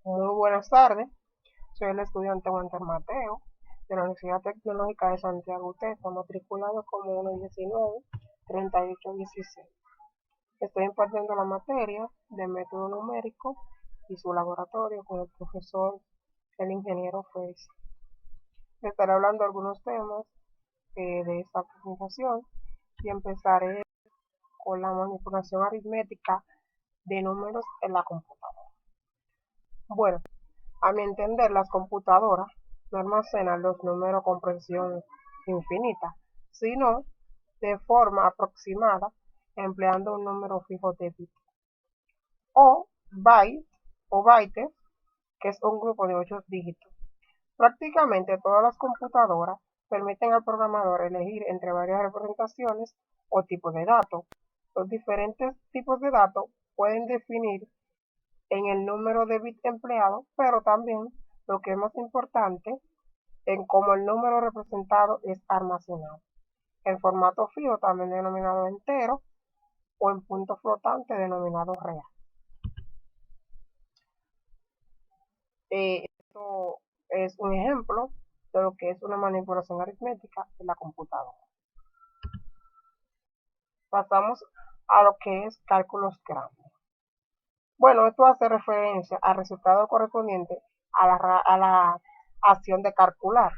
Muy buenas tardes, soy el estudiante Walter Mateo de la Universidad Tecnológica de Santiago UTESA, matriculado como 119-3816. Estoy impartiendo la materia de método numérico y su laboratorio con el profesor, el ingeniero Fez. Estaré hablando de algunos temas de esta presentación y empezaré con la manipulación aritmética de números en la computadora. Bueno, a mi entender, las computadoras no almacenan los números con precisión infinita, sino de forma aproximada, empleando un número fijo de bits o bytes o bytes, que es un grupo de 8 dígitos. Prácticamente todas las computadoras permiten al programador elegir entre varias representaciones o tipos de datos. Los diferentes tipos de datos pueden definir en el número de bits empleado, pero también lo que es más importante, en cómo el número representado es almacenado, en formato fijo también denominado entero o en punto flotante denominado real. Esto es un ejemplo de lo que es una manipulación aritmética en la computadora. Pasamos a lo que es cálculos grandes. Bueno, esto hace referencia al resultado correspondiente a la acción de calcular.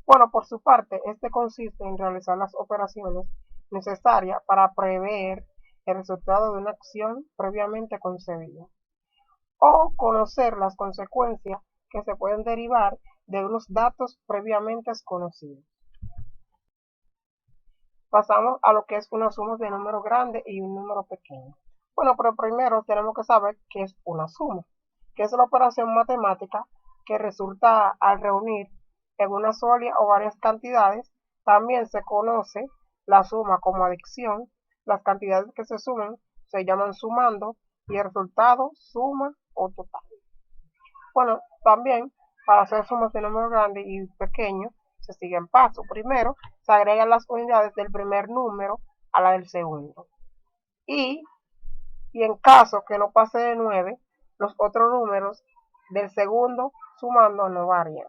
Bueno, por su parte, este consiste en realizar las operaciones necesarias para prever el resultado de una acción previamente concebida o conocer las consecuencias que se pueden derivar de unos datos previamente conocidos. Pasamos a lo que es una suma de número grande y un número pequeño. Bueno, pero primero tenemos que saber qué es una suma, que es la operación matemática que resulta al reunir en una sola o varias cantidades. También se conoce la suma como adición. Las cantidades que se suman se llaman sumando y el resultado suma o total. Bueno, también para hacer sumas de número grande y pequeño se siguen pasos. Primero, se agregan las unidades del primer número a la del segundo. Y en caso que no pase de 9, los otros números del segundo sumando no varían.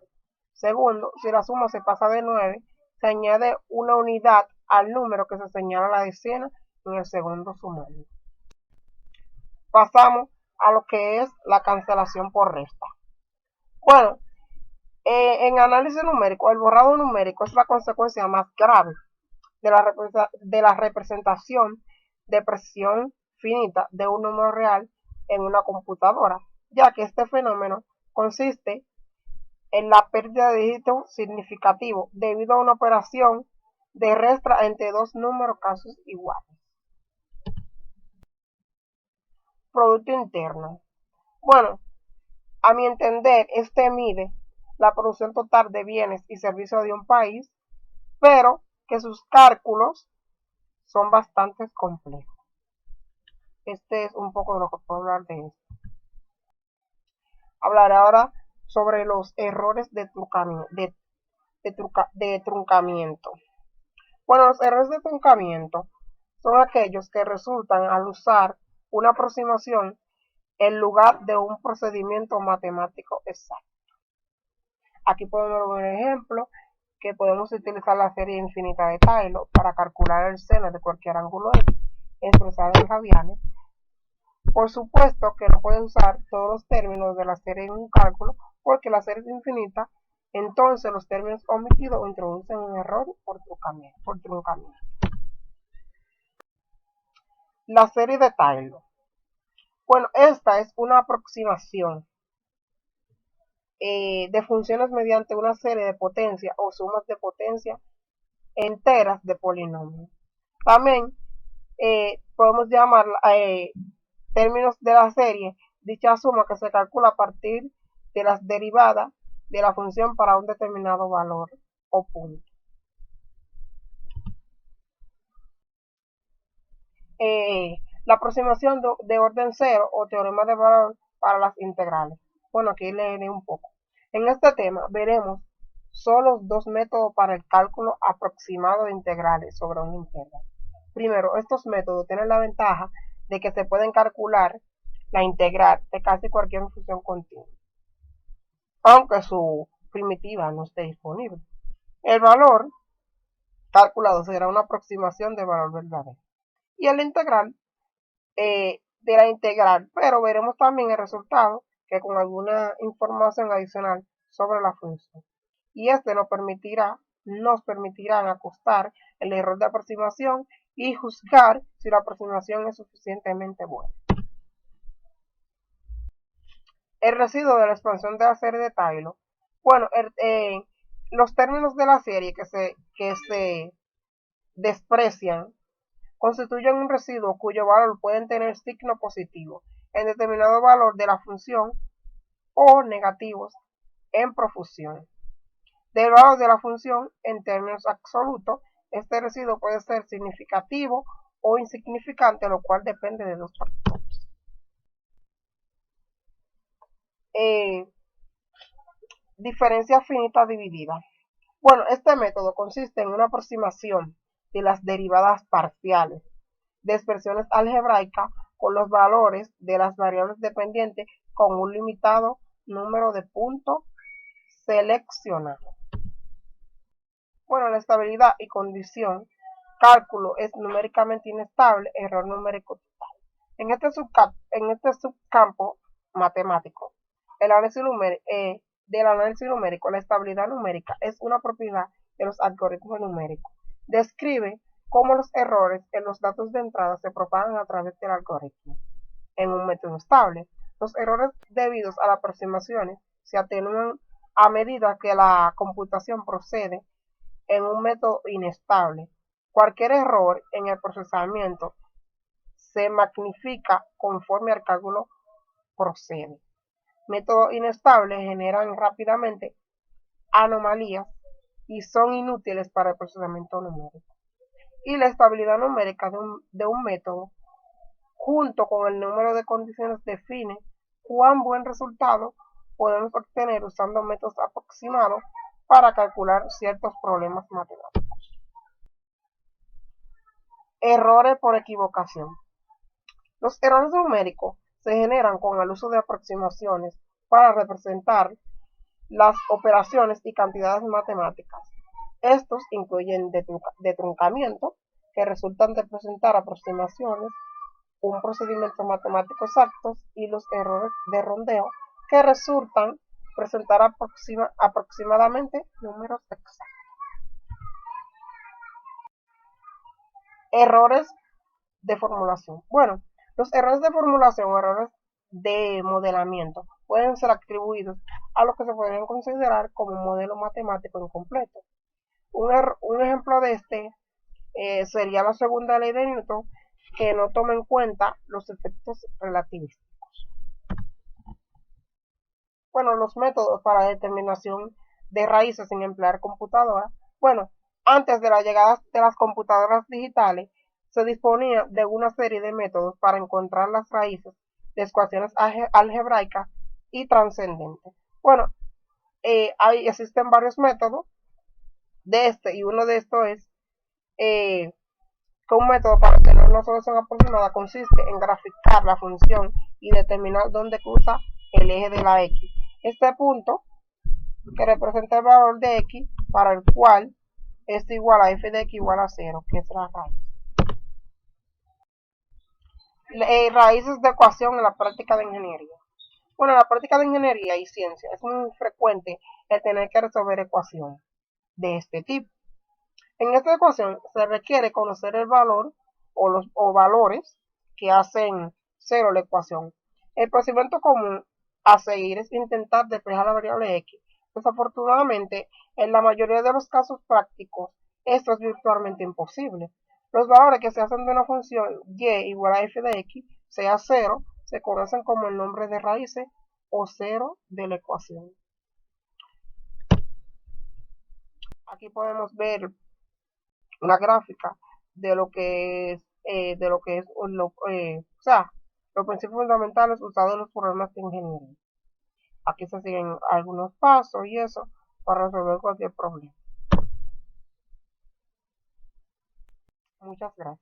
Segundo, si la suma se pasa de 9, se añade una unidad al número que se señala a la decena en el segundo sumando. Pasamos a lo que es la cancelación por resta. Bueno, en análisis numérico, el borrado numérico es la consecuencia más grave de la representación de precisión finita de un número real en una computadora, ya que este fenómeno consiste en la pérdida de dígitos significativos debido a una operación de resta entre dos números casos iguales. Producto interno. Bueno, a mi entender, este mide la producción total de bienes y servicios de un país, pero que sus cálculos son bastante complejos. Este es un poco de lo que puedo hablar de esto. Hablaré ahora sobre los errores de truncamiento. Bueno, los errores de truncamiento son aquellos que resultan al usar una aproximación en lugar de un procedimiento matemático exacto. Aquí podemos ver un ejemplo que podemos utilizar la serie infinita de Taylor para calcular el seno de cualquier ángulo expresado en radianes. Por supuesto que no puedes usar todos los términos de la serie en un cálculo porque la serie es infinita, entonces los términos omitidos introducen un error por truncamiento. La serie de Taylor. Bueno, esta es una aproximación de funciones mediante una serie de potencias o sumas de potencia enteras de polinomios. También podemos llamar términos de la serie dicha suma que se calcula a partir de las derivadas de la función para un determinado valor o punto. La aproximación de orden cero o teorema de valor para las integrales. Bueno, aquí leeré un poco. En este tema veremos solo dos métodos para el cálculo aproximado de integrales sobre un integral. Primero, estos métodos tienen la ventaja de que se pueden calcular la integral de casi cualquier función continua. aunque su primitiva no esté disponible. El valor calculado será una aproximación del valor verdadero. Y el integral de la integral, pero veremos también el resultado que con alguna información adicional sobre la función. Y este nos permitirá ajustar el error de aproximación y juzgar si la aproximación es suficientemente buena. El residuo de la expansión de la serie de Taylor. Bueno, los términos de la serie que se desprecian constituyen un residuo cuyo valor puede tener signo positivo en determinado valor de la función o negativos en profusión. Del valor de la función en términos absolutos, este residuo puede ser significativo o insignificante, lo cual depende de dos factores. Diferencia finita dividida. Bueno, este método consiste en una aproximación de las derivadas parciales de expresiones algebraicas con los valores de las variables dependientes con un limitado número de puntos seleccionados. Bueno, la estabilidad y condición cálculo es numéricamente inestable, error numérico total. En este subcampo matemático, del análisis numérico, la estabilidad numérica es una propiedad de los algoritmos numéricos. Describe cómo los errores en los datos de entrada se propagan a través del algoritmo. En un método estable, los errores debidos a las aproximaciones se atenúan a medida que la computación procede. En un método inestable, cualquier error en el procesamiento se magnifica conforme al cálculo procede. Métodos inestables generan rápidamente anomalías y son inútiles para el procesamiento numérico. Y la estabilidad numérica de un método, junto con el número de condiciones, define cuán buen resultado podemos obtener usando métodos aproximados para calcular ciertos problemas matemáticos. Errores por equivocación. Los errores numéricos se generan con el uso de aproximaciones para representar las operaciones y cantidades matemáticas. Estos incluyen de truncamiento, que resultan de presentar aproximaciones, un procedimiento matemático exacto, y los errores de rondeo, que resultan presentar aproximadamente números exactos. Errores de formulación. Bueno, los errores de formulación o errores de modelamiento pueden ser atribuidos a lo que se podrían considerar como un modelo matemático incompleto. Un ejemplo de este sería la segunda ley de Newton, que no toma en cuenta los efectos relativísticos. Bueno, los métodos para determinación de raíces sin emplear computadoras. Bueno, antes de la llegada de las computadoras digitales, se disponía de una serie de métodos para encontrar las raíces de ecuaciones algebraicas y trascendentes. Bueno, existen varios métodos de este, y uno de estos es que un método para obtener una solución aproximada consiste en graficar la función y determinar dónde cruza el eje de la x. Este punto, que representa el valor de x, para el cual es igual a f de x igual a 0, que es la raíz. Raíces de ecuación en la práctica de ingeniería. Bueno, en la práctica de ingeniería y ciencia es muy frecuente el tener que resolver ecuaciones de este tipo. En esta ecuación se requiere conocer el valor o valores que hacen cero la ecuación. El procedimiento común a seguir es intentar despejar la variable x. Desafortunadamente, en la mayoría de los casos prácticos, esto es virtualmente imposible. Los valores que se hacen de una función y igual a f de x, sea 0, se conocen como el nombre de raíces o cero de la ecuación. Aquí podemos ver una gráfica de lo que es, los principios fundamentales usados en los problemas de ingeniería. Aquí se siguen algunos pasos y eso para resolver cualquier problema. Muchas gracias.